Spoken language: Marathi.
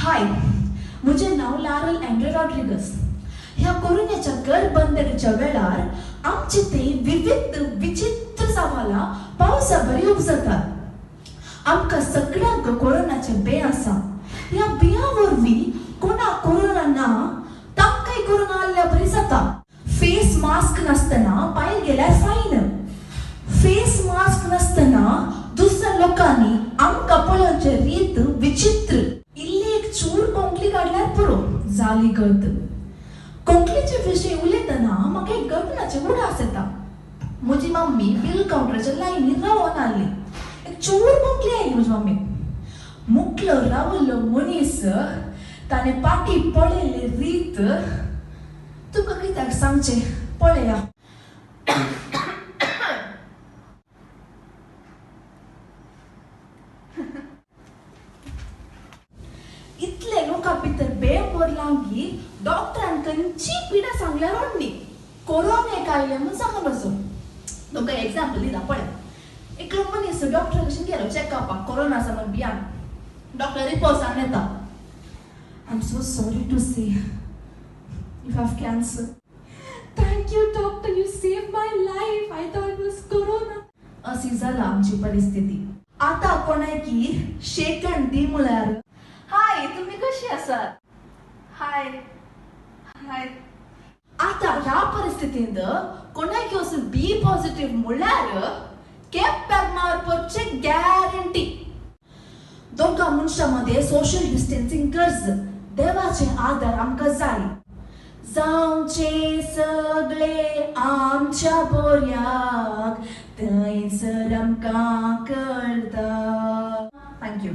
हाय, मुझे नाव लारल अँड्रे रॉड्रिगस. ह्या कोरोनाच्या गरबंदीच्या वेळार आमचे ते विविध विचित्र सवाला पावसाभर उपजतात. आमका सगळ्यांक कोरोनाचे बे आसा. ह्या बियावरवी कोणा कोरोना ना तांकाय कोरोना आल्या बरी जाता. फेस मास्क नसताना पाय गेल्यार फाईन. फेस मास्क नसताना दुसऱ्या लोकांनी आमका पळोवचे रीत विचित्र. इल्ली एक चूर कोंकली काढल्यार पुरो जाली गत. कोंकणीचे विषय उलयतना म्हाका एक गपनाचे उडास येता. म्हजी मम्मी बिल काउंटराच्या लायनीन रावून आली. एक चूर कोंकली आयली म्हजी मम्मी. मुखलो रावल्लो मनीस ताणे पाटी पळयले रीत तुका कित्याक सांगचे पळया. इतले लोका भितर बेंबोर लागी डॉक्टरान खंयची पिडा सांगल्यार व्हडली. कोरोना आयले म्हूण सांगून वचो. तुका एग्जांपल दिता पळय. एक मनीस डॉक्टर कशें गेलो चॅकअपाक कोरोना आसा म्हूण भियान. डॉक्टर रिपोर्ट सांगून येता. I am so sorry to say you have cancer. Thank you doctor, you saved my life. I thought it was corona. अशी जाला आमची परिस्थिती. आता कोणाकी शेक हँड दी म्हळ्यार हाय तुम्ही कशी आसात. हाय हाय. आता ह्या परिस्थितींत कोणाकी वचून बी पॉझिटिव्ह म्हळ्यार कॅप पॅक मारपाची गॅरंटी. दोघा मनशांमध्ये सोशल डिस्टन्सिंग गरज. देवाचे आदार आमकां जाय. जावचे सगळे आमच्या बोऱ्याक थंयसर आमकां कळटा. थँक्यू.